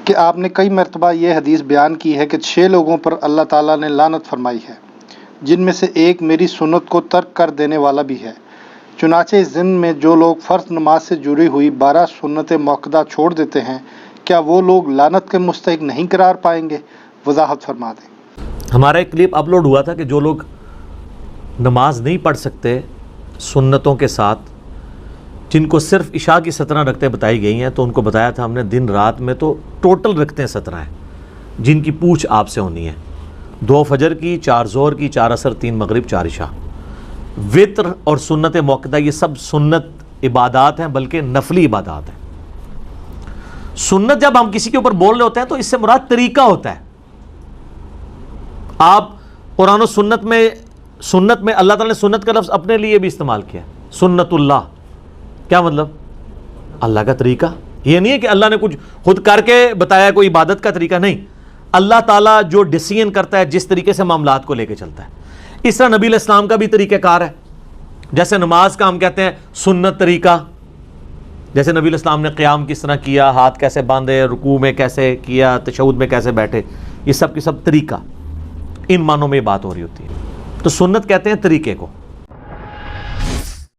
کہ آپ نے کئی مرتبہ یہ حدیث بیان کی ہے کہ 6 لوگوں پر اللہ تعالیٰ نے لعنت فرمائی ہے، جن میں سے ایک میری سنت کو ترک کر دینے والا بھی ہے۔ چنانچہ اس دن میں جو لوگ فرض نماز سے جڑی ہوئی 12 سنت موقدہ چھوڑ دیتے ہیں، کیا وہ لوگ لعنت کے مستحق نہیں قرار پائیں گے؟ وضاحت فرما دیں۔ ہمارا ایک کلپ اپلوڈ ہوا تھا کہ جو لوگ نماز نہیں پڑھ سکتے سنتوں کے ساتھ، جن کو صرف عشاء کی 17 رکعتیں بتائی گئی ہیں، تو ان کو بتایا تھا ہم نے دن رات میں تو ٹوٹل رکعتیں 17 ہیں جن کی پوچھ آپ سے ہونی ہے، 2 فجر کی، 4 ظہر کی، 4 عصر، 3 مغرب، 4 عشاء۔ وطر اور سنت موقدہ یہ سب سنت عبادات ہیں، بلکہ نفلی عبادات ہیں۔ سنت جب ہم کسی کے اوپر بول رہے ہوتے ہیں تو اس سے مراد طریقہ ہوتا ہے۔ آپ قرآن و سنت میں اللہ تعالیٰ نے سنت کا لفظ اپنے لیے بھی استعمال کیا، سنت اللہ، کیا مطلب؟ اللہ کا طریقہ۔ یہ نہیں ہے کہ اللہ نے کچھ خود کر کے بتایا کوئی عبادت کا طریقہ، نہیں، اللہ تعالیٰ جو ڈیسیژن کرتا ہے، جس طریقے سے معاملات کو لے کے چلتا ہے، اس طرح نبی علیہ السلام کا بھی طریقہ کار ہے۔ جیسے نماز کا ہم کہتے ہیں سنت طریقہ، جیسے نبی علیہ السلام نے قیام کس طرح کیا، ہاتھ کیسے باندھے، رکوع میں کیسے کیا، تشہد میں کیسے بیٹھے، یہ سب کی سب طریقہ، ان معنوں میں یہ بات ہو رہی ہوتی ہے۔ تو سنت کہتے ہیں طریقے کو۔